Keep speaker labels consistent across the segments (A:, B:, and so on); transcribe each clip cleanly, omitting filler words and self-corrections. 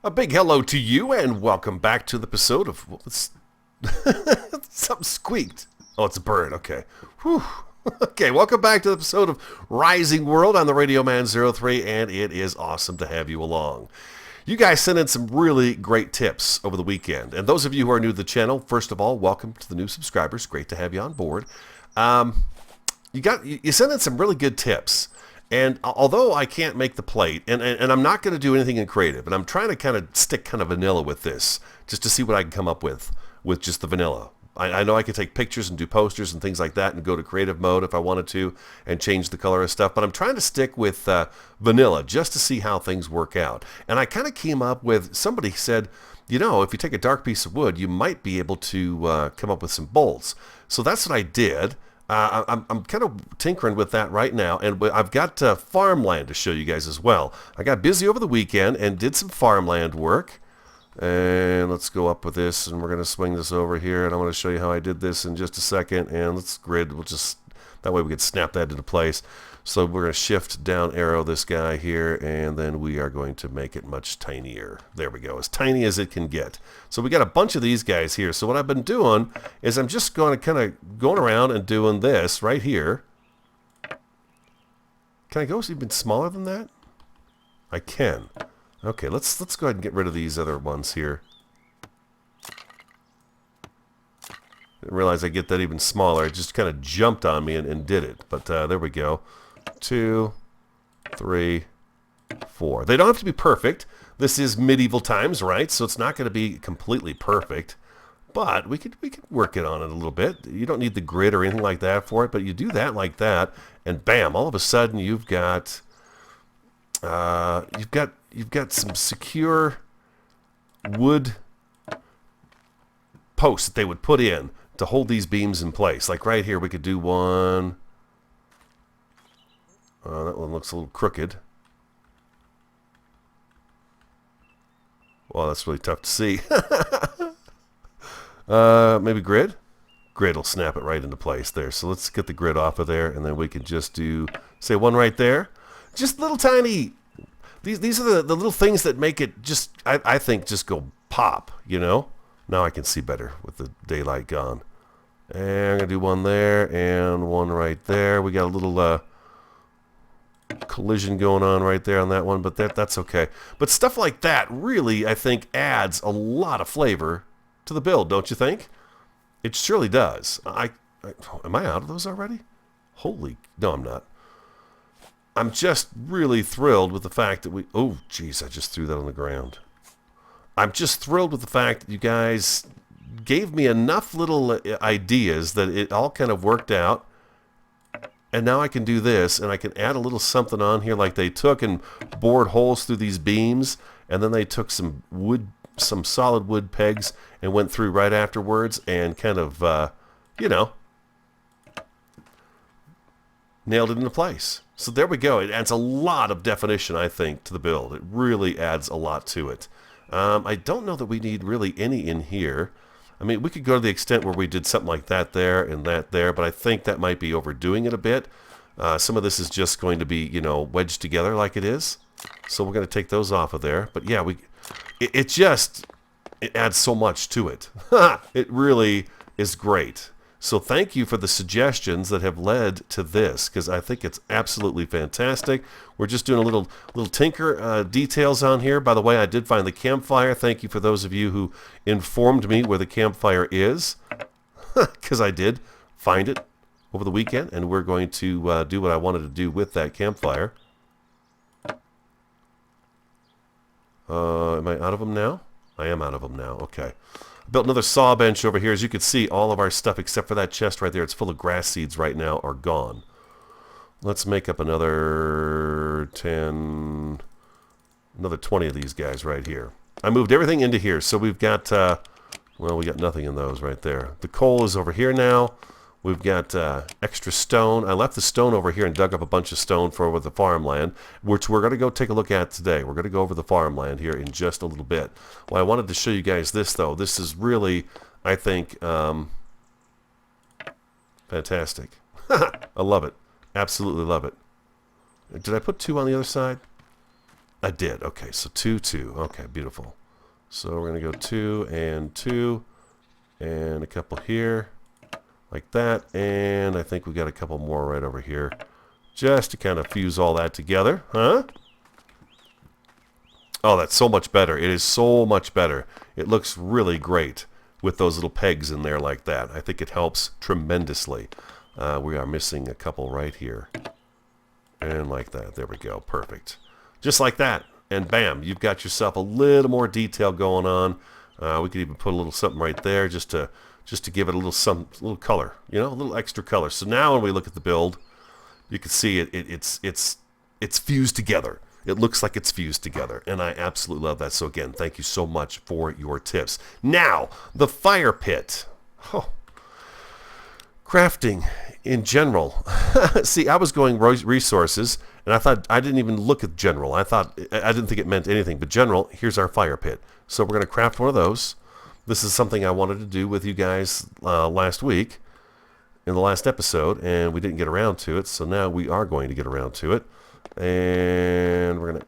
A: A big hello to you and welcome back to the episode of something squeaked. Oh, it's a bird. Okay. Whew. Okay, welcome back to the episode of Rising World on the Radio Man 03, and it is awesome to have you along. You guys sent in some really great tips over the weekend. And those of you who are new to the channel, first of all, welcome to the new subscribers. Great to have you on board. You sent in some really good tips. And although I can't make the plate, and I'm not going to do anything in creative, and I'm trying to kind of stick kind of vanilla with this, just to see what I can come up with just the vanilla. I know I can take pictures and do posters and things like that and go to creative mode if I wanted to and change the color of stuff, but I'm trying to stick with vanilla just to see how things work out. And I kind of came up with, somebody said, you know, if you take a dark piece of wood, you might be able to come up with some bolts. So that's what I did. I'm kind of tinkering with that right now, and I've got Farmland to show you guys as well. I got busy over the weekend and did some Farmland work. And let's go up with this, and we're going to swing this over here, and I'm going to show you how I did this in just a second. And let's grid, we'll just, that way we can snap that into place. So we're going to shift down arrow this guy here, and then we are going to make it much tinier. There we go, as tiny as it can get. So we got a bunch of these guys here. So what I've been doing is I'm just going to kind of going around and doing this right here. Can I go even smaller than that? I can. Okay, let's go ahead and get rid of these other ones here. Didn't realize I'd get that even smaller. It just kind of jumped on me and did it. But there we go. 2, 3, 4. They don't have to be perfect. This is medieval times, right? So it's not going to be completely perfect. But we could work it on it a little bit. You don't need the grid or anything like that for it, but you do that like that, and bam! All of a sudden you've got some secure wood posts that they would put in to hold these beams in place. Like right here, we could do one. That one looks a little crooked. Well, that's really tough to see. Maybe grid? Grid will snap it right into place there. So let's get the grid off of there, and then we can just do, say, one right there. Just little tiny... These are the little things that make it just, I think, just go pop, you know? Now I can see better with the daylight gone. And I'm going to do one there and one right there. We got a little collision going on right there on that one, but that's okay. But stuff like that really, I think, adds a lot of flavor to the build, don't you think? It surely does. Am I out of those already? No, I'm not. I'm just really thrilled with the fact that oh, geez, I just threw that on the ground. I'm just thrilled with the fact that you guys gave me enough little ideas that it all kind of worked out. And now I can do this, and I can add a little something on here, like they took and bored holes through these beams, and then they took some solid wood pegs and went through right afterwards and kind of, you know, nailed it into place. So there we go. It adds a lot of definition, I think, to the build. It really adds a lot to it. I don't know that we need really any in here. I mean, we could go to the extent where we did something like that there and that there, but I think that might be overdoing it a bit. Some of this is just going to be, you know, wedged together like it is. So we're going to take those off of there. But yeah, it adds so much to it. It really is great. So thank you for the suggestions that have led to this, because I think it's absolutely fantastic. We're just doing a little tinker details on here. By the way, I did find the campfire. Thank you for those of you who informed me where the campfire is, because I did find it over the weekend, and we're going to do what I wanted to do with that campfire. Am I out of them now? I am out of them now. Okay. Built another saw bench over here. As you can see, all of our stuff except for that chest right there, it's full of grass seeds right now, are gone. Let's make up another 10, another 20 of these guys right here. I moved everything into here, so we've got, well, we got nothing in those right there. The coal is over here now. We've got extra stone. I left the stone over here and dug up a bunch of stone for over the farmland, which we're going to go take a look at today. We're going to go over the farmland here in just a little bit. Well, I wanted to show you guys this, though. This is really, I think, fantastic. I love it. Absolutely love it. Did I put 2 on the other side? I did. Okay, so 2, 2. Okay, beautiful. So we're going to go 2 and 2 and a couple here like that. And I think we got a couple more right over here just to kind of fuse all that together. Huh? Oh, that's so much better. It is so much better. It looks really great with those little pegs in there like that. I think it helps tremendously. We are missing a couple right here. And like that. There we go. Perfect. Just like that. And bam, you've got yourself a little more detail going on. We could even put a little something right there just to give it a little color, you know, a little extra color. So now when we look at the build, you can see it's fused together. It looks like it's fused together, and I absolutely love that. So again, thank you so much for your tips. Now, the fire pit. Oh. Crafting in general. See, I was going resources, and I thought I didn't even look at general. I didn't think it meant anything, but general, here's our fire pit. So we're going to craft one of those. This is something I wanted to do with you guys last week in the last episode, and we didn't get around to it, so now we are going to get around to it. And we're going to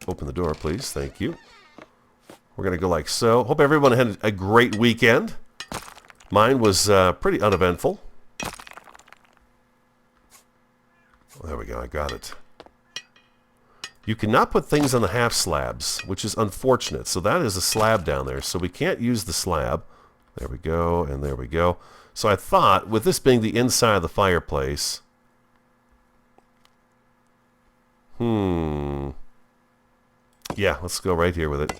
A: open the door, please. Thank you. We're going to go like so. Hope everyone had a great weekend. Mine was pretty uneventful. There we go. I got it. You cannot put things on the half slabs, which is unfortunate. So that is a slab down there. So we can't use the slab. There we go, and there we go. So I thought, with this being the inside of the fireplace... Yeah, let's go right here with it.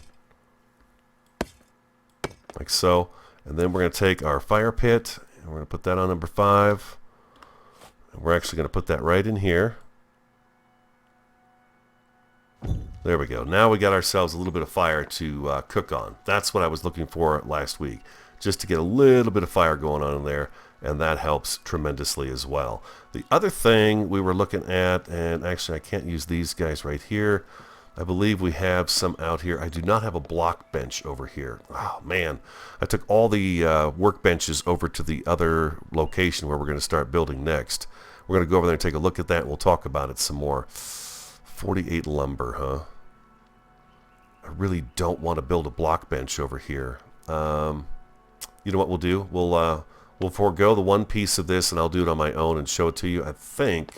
A: Like so. And then we're going to take our fire pit, and we're going to put that on number 5. And we're actually going to put that right in here. There we go. Now we got ourselves a little bit of fire to cook on. That's what I was looking for last week. Just to get a little bit of fire going on in there, and that helps tremendously as well. The other thing we were looking at, and actually I can't use these guys right here. I believe we have some out here. I do not have a block bench over here. Oh, man. I took all the workbenches over to the other location where we're going to start building next. We're going to go over there and take a look at that, and we'll talk about it some more. 48 lumber, huh? I really don't want to build a block bench over here. You know what we'll do? We'll forego the one piece of this, and I'll do it on my own and show it to you. I think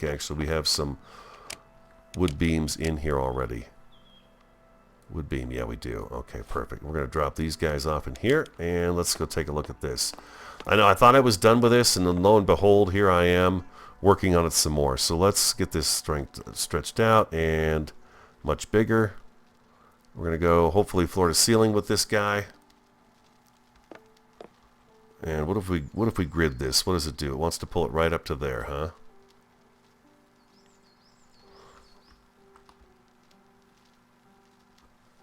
A: actually we have some wood beams in here already. Wood beam, yeah, we do. Okay, perfect. We're going to drop these guys off in here, and let's go take a look at this. I know I thought I was done with this, and then lo and behold, here I am working on it some more. So let's get this strength stretched out and much bigger. We're going to go hopefully floor to ceiling with this guy. And what if we grid this? What does it do? It wants to pull it right up to there, huh?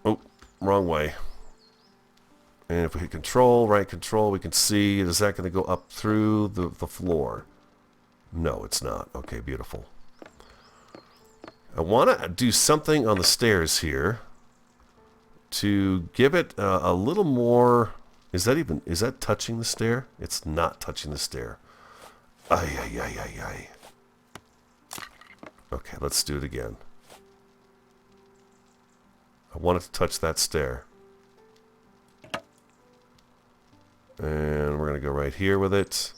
A: Oh, wrong way. And if we hit control, right control, we can see, is that going to go up through the floor? No, it's not. Okay, beautiful. I want to do something on the stairs here to give it a little more... Is that touching the stair? It's not touching the stair. Ay, ay, ay, ay, ay. Okay, let's do it again. I want it to touch that stair. And we're going to go right here with it.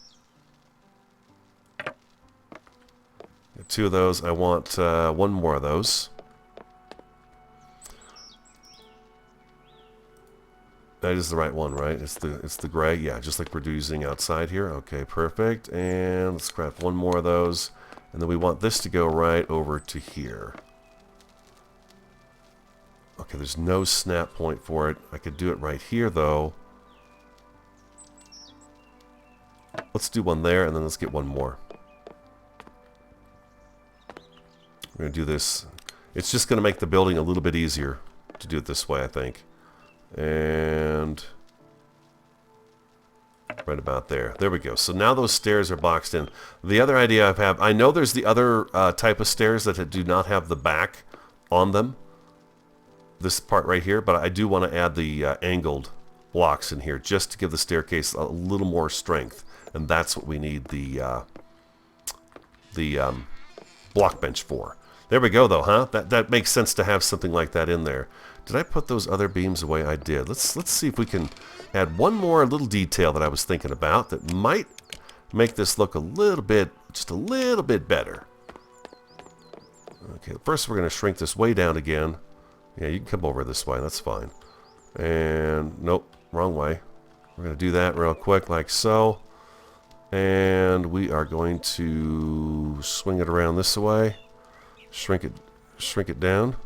A: Get 2 of those. I want 1 more of those. That is the right one, right? It's the gray. Yeah, just like we're using outside here. Okay, perfect. And let's craft 1 more of those. And then we want this to go right over to here. Okay, there's no snap point for it. I could do it right here, though. Let's do 1 there, and then let's get 1 more. We're going to do this. It's just going to make the building a little bit easier to do it this way, I think. And right about there. There we go. So now those stairs are boxed in. The other idea I have, I know there's the other type of stairs that do not have the back on them. This part right here, but I do want to add the angled blocks in here just to give the staircase a little more strength. And that's what we need the block bench for. There we go, though, huh? That makes sense to have something like that in there. Did I put those other beams away? I did. Let's see if we can add one more little detail that I was thinking about that might make this look a little bit, just a little bit better. Okay, first we're going to shrink this way down again. Yeah, you can come over this way. That's fine. And, nope, wrong way. We're going to do that real quick like so. And we are going to swing it around this way. Shrink it down.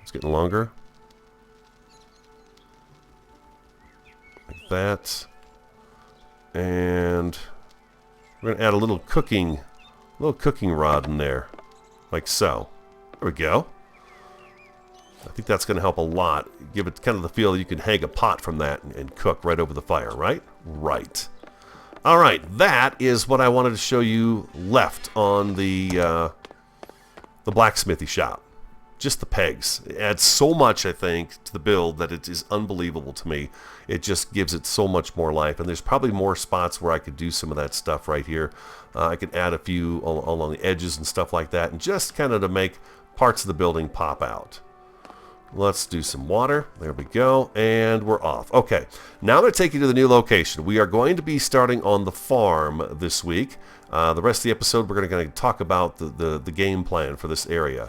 A: It's getting longer. Like that. And we're going to add a little cooking rod in there. Like so. There we go. I think that's going to help a lot. Give it kind of the feel that you can hang a pot from that and cook right over the fire, right? Right. All right, that is what I wanted to show you left on the blacksmithy shop. Just the pegs. It adds so much, I think, to the build that it is unbelievable to me. It just gives it so much more life. And there's probably more spots where I could do some of that stuff right here. I could add a few along the edges and stuff like that, and just kind of to make parts of the building pop out. Let's do some water. There we go. And we're off. Okay. Now I'm going to take you to the new location. We are going to be starting on the farm this week. The rest of the episode, we're going to talk about the game plan for this area.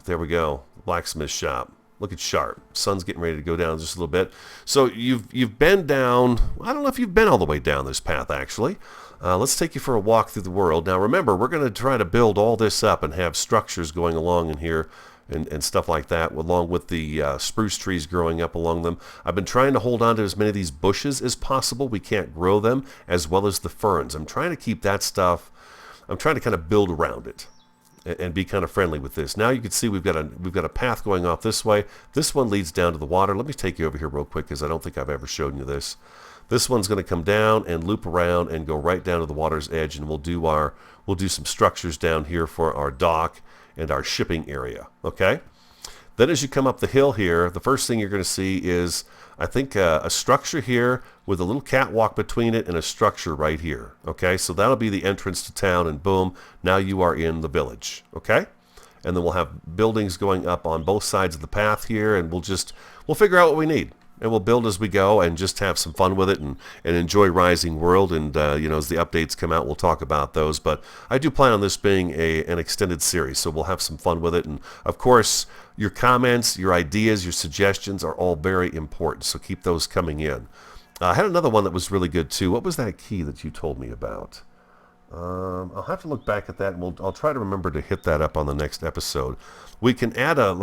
A: There we go. Blacksmith shop. Looking sharp. Sun's getting ready to go down just a little bit. So you've been down. I don't know if you've been all the way down this path, actually. Let's take you for a walk through the world. Now, remember, we're going to try to build all this up and have structures going along in here and stuff like that, along with the spruce trees growing up along them. I've been trying to hold on to as many of these bushes as possible. We can't grow them, as well as the ferns. I'm trying to keep that stuff. I'm trying to kind of build around it and be kind of friendly with this. Now you can see we've got a path going off this way. This one leads down to the water. Let me take you over here real quick, because I don't think I've ever shown you this. This one's going to come down and loop around and go right down to the water's edge, and we'll do some structures down here for our dock and our shipping area. Okay. Then as you come up the hill here, the first thing you're going to see is, I think, a structure here with a little catwalk between it and a structure right here. Okay, so that'll be the entrance to town, and boom, now you are in the village. Okay, and then we'll have buildings going up on both sides of the path here, and we'll figure out what we need, and we'll build as we go and just have some fun with it and enjoy Rising World. And as the updates come out, we'll talk about those. But I do plan on this being an extended series, so we'll have some fun with it. And of course, your comments, your ideas, your suggestions are all very important, so keep those coming in. I had another one that was really good too. What was that key that you told me about? I'll have to look back at that, and I'll try to remember to hit that up on the next episode. We can add a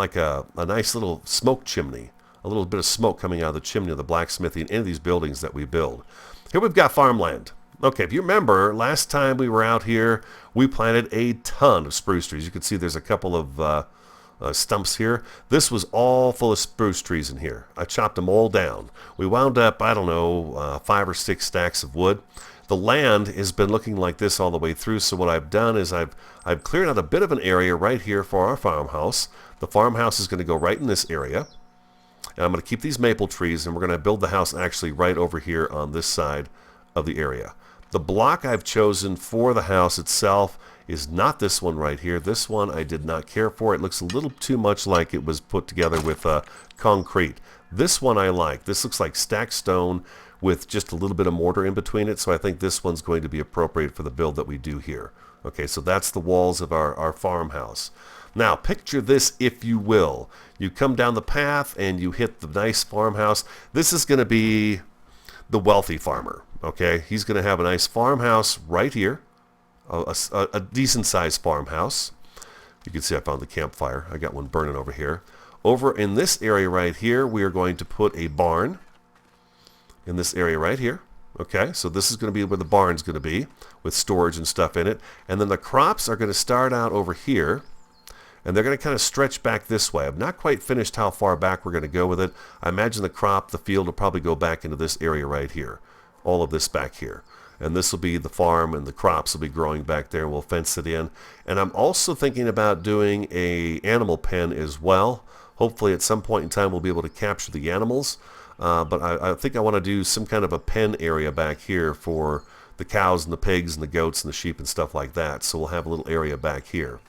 A: nice little smoke chimney, a little bit of smoke coming out of the chimney of the blacksmithy in any of these buildings that we build. Here we've got farmland. Okay, if you remember, last time we were out here, we planted a ton of spruce trees. You can see there's a couple of stumps here. This was all full of spruce trees in here. I chopped them all down. We wound up, I don't know, 5 or 6 stacks of wood. The land has been looking like this all the way through, so what I've done is I've cleared out a bit of an area right here for our farmhouse. The farmhouse is going to go right in this area. And I'm going to keep these maple trees, and we're going to build the house actually right over here on this side of the area. The block I've chosen for the house itself is not this one right here. This one I did not care for. It looks a little too much like it was put together with concrete. This one I like. This looks like stacked stone with just a little bit of mortar in between it, so I think this one's going to be appropriate for the build that we do here. Okay, so that's the walls of our farmhouse. Now, picture this, if you will. You come down the path and you hit the nice farmhouse. This is going to be the wealthy farmer. Okay, he's going to have a nice farmhouse right here, a decent-sized farmhouse. You can see I found the campfire. I got one burning over here. Over in this area right here, we are going to put a barn in this area right here. Okay, so this is going to be where the barn's going to be, with storage and stuff in it. And then the crops are going to start out over here, and they're going to kind of stretch back this way. I've not quite finished how far back we're going to go with it. I imagine the field will probably go back into this area right here. All of this back here. And this will be the farm, and the crops will be growing back there, and we'll fence it in. And I'm also thinking about doing a animal pen as well. Hopefully at some point in time we'll be able to capture the animals. But I think I want to do some kind of a pen area back here for the cows and the pigs and the goats and the sheep and stuff like that. So we'll have a little area back here.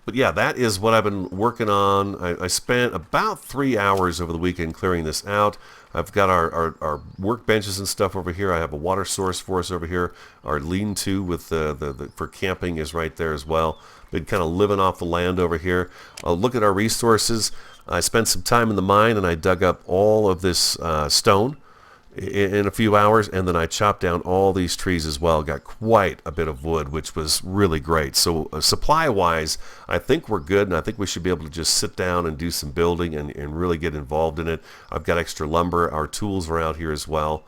A: But yeah, that is what I've been working on. I spent about 3 hours over the weekend clearing this out. I've got our workbenches and stuff over here. I have a water source for us over here. Our lean-to with the for camping is right there as well. Been kind of living off the land over here. Look at our resources. I spent some time in the mine and I dug up all of this stone in a few hours, and then I chopped down all these trees as well. Got quite a bit of wood, which was really great. So supply-wise, I think we're good, and I think we should be able to just sit down and do some building and really get involved in it. I've got extra lumber. Our tools are out here as well.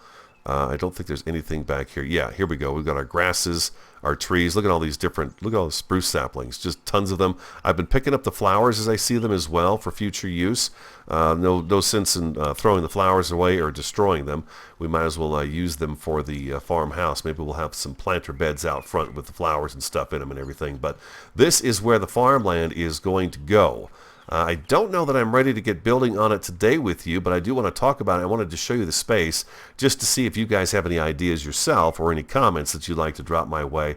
A: I don't think there's anything back here. Yeah, here we go. We've got our grasses, our trees. Look at all these different, look at all the spruce saplings, just tons of them. I've been picking up the flowers as I see them as well for future use. No sense in throwing the flowers away or destroying them. We might as well use them for the farmhouse. Maybe we'll have some planter beds out front with the flowers and stuff in them and everything. But this is where the farmland is going to go. I don't know that I'm ready to get building on it today with you, but I do want to talk about it. I wanted to show you the space just to see if you guys have any ideas yourself or any comments that you'd like to drop my way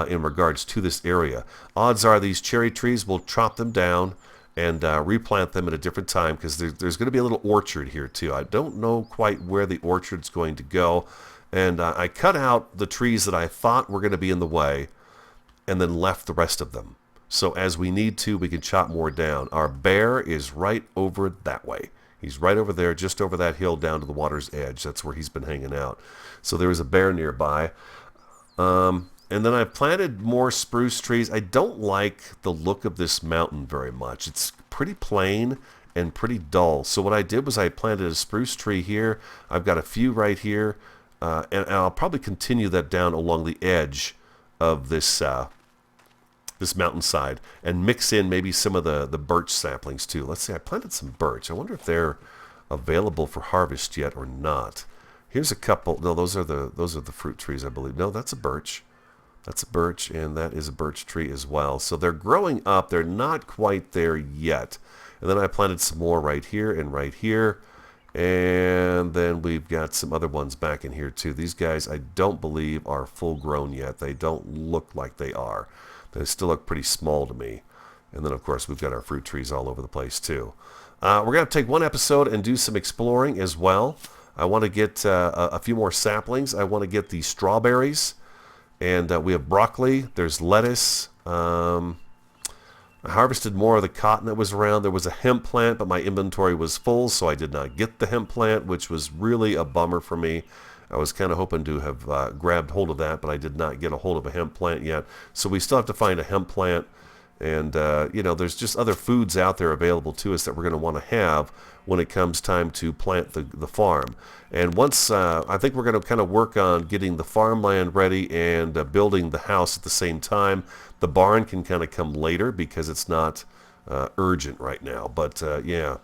A: in regards to this area. Odds are these cherry trees, will chop them down and replant them at a different time, because there's going to be a little orchard here too. I don't know quite where the orchard's going to go, and I cut out the trees that I thought were going to be in the way and then left the rest of them. So as we need to, we can chop more down. Our bear is right over that way. He's right over there, just over that hill down to the water's edge. That's where he's been hanging out. So there is a bear nearby. And then I planted more spruce trees. I don't like the look of this mountain very much. It's pretty plain and pretty dull. So what I did was I planted a spruce tree here. I've got a few right here. And I'll probably continue that down along the edge of this this mountainside and mix in maybe some of the birch saplings too. Let's see, I planted some birch. I wonder if they're available for harvest yet or not. Here's a couple. No, those are the fruit trees, I believe. No, that's a birch. That's a birch, and that is a birch tree as well. So they're growing up. They're not quite there yet. And then I planted some more right here and right here. And then we've got some other ones back in here too. These guys I don't believe are full grown yet. They don't look like they are. They still look pretty small to me. And then, of course, we've got our fruit trees all over the place, too. We're going to take one episode and do some exploring as well. I want to get a few more saplings. I want to get the strawberries. And we have broccoli. There's lettuce. I harvested more of the cotton that was around. There was a hemp plant, but my inventory was full, so I did not get the hemp plant, which was really a bummer for me. I was kind of hoping to have grabbed hold of that, but I did not get a hold of a hemp plant yet. So we still have to find a hemp plant. And, there's just other foods out there available to us that we're going to want to have when it comes time to plant the farm. And once, I think we're going to kind of work on getting the farmland ready and building the house at the same time. The barn can kind of come later because it's not urgent right now. But, yeah.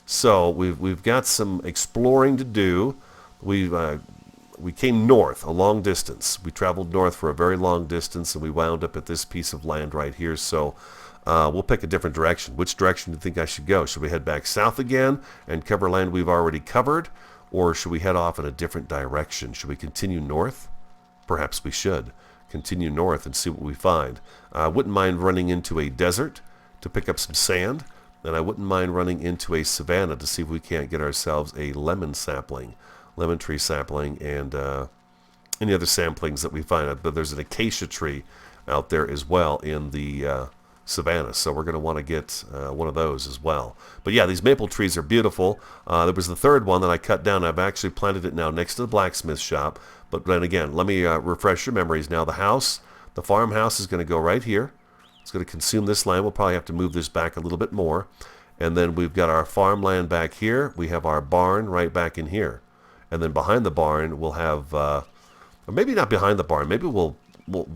A: So we've got some exploring to do. We came north a long distance. We traveled north for a very long distance, and we wound up at this piece of land right here. So we'll pick a different direction. Which direction do you think I should go? Should we head back south again and cover land we've already covered? Or should we head off in a different direction? Should we continue north? Perhaps we should continue north and see what we find. I wouldn't mind running into a desert to pick up some sand, and I wouldn't mind running into a savanna to see if we can't get ourselves a lemon tree sapling, and any other saplings that we find. But there's an acacia tree out there as well in the savanna, so we're going to want to get one of those as well. But yeah, these maple trees are beautiful. There was the third one that I cut down. I've actually planted it now next to the blacksmith shop. But then again, let me refresh your memories now. The farmhouse is going to go right here. It's going to consume this land. We'll probably have to move this back a little bit more. And then we've got our farmland back here. We have our barn right back in here. And then behind the barn, we'll have, or maybe not behind the barn, maybe we'll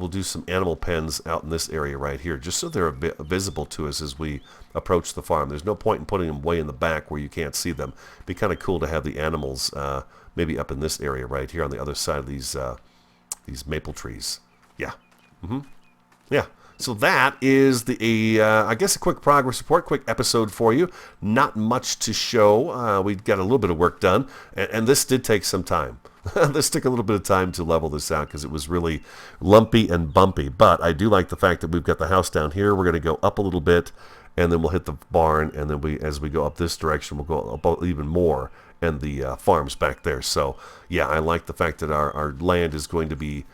A: do some animal pens out in this area right here, just so they're visible to us as we approach the farm. There's no point in putting them way in the back where you can't see them. It'd be kind of cool to have the animals maybe up in this area right here on the other side of these maple trees. Yeah. Yeah. So that is I guess a quick progress report, quick episode for you. Not much to show. We got a little bit of work done, and this did take some time. this took a little bit of time to level this out because it was really lumpy and bumpy. But I do like the fact that we've got the house down here. We're going to go up a little bit, and then we'll hit the barn, and then as we go up this direction, we'll go up even more, and the farm's back there. So yeah, I like the fact that our land is going to be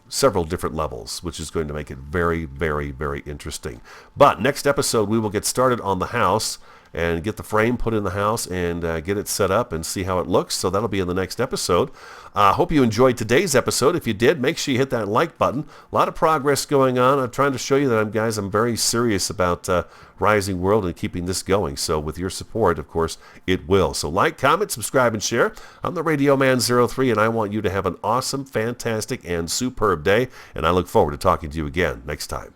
A: several different levels, which is going to make it very, very, very interesting. But next episode, we will get started on the house and get the frame put in the house and get it set up and see how it looks. So that'll be in the next episode. Hope you enjoyed today's episode. If you did, make sure you hit that like button. A lot of progress going on. I'm trying to show you that I'm very serious about Rising World and keeping this going. So with your support, of course, it will. So like, comment, subscribe, and share. I'm the Radio Man 03, and I want you to have an awesome, fantastic, and superb day. And I look forward to talking to you again next time.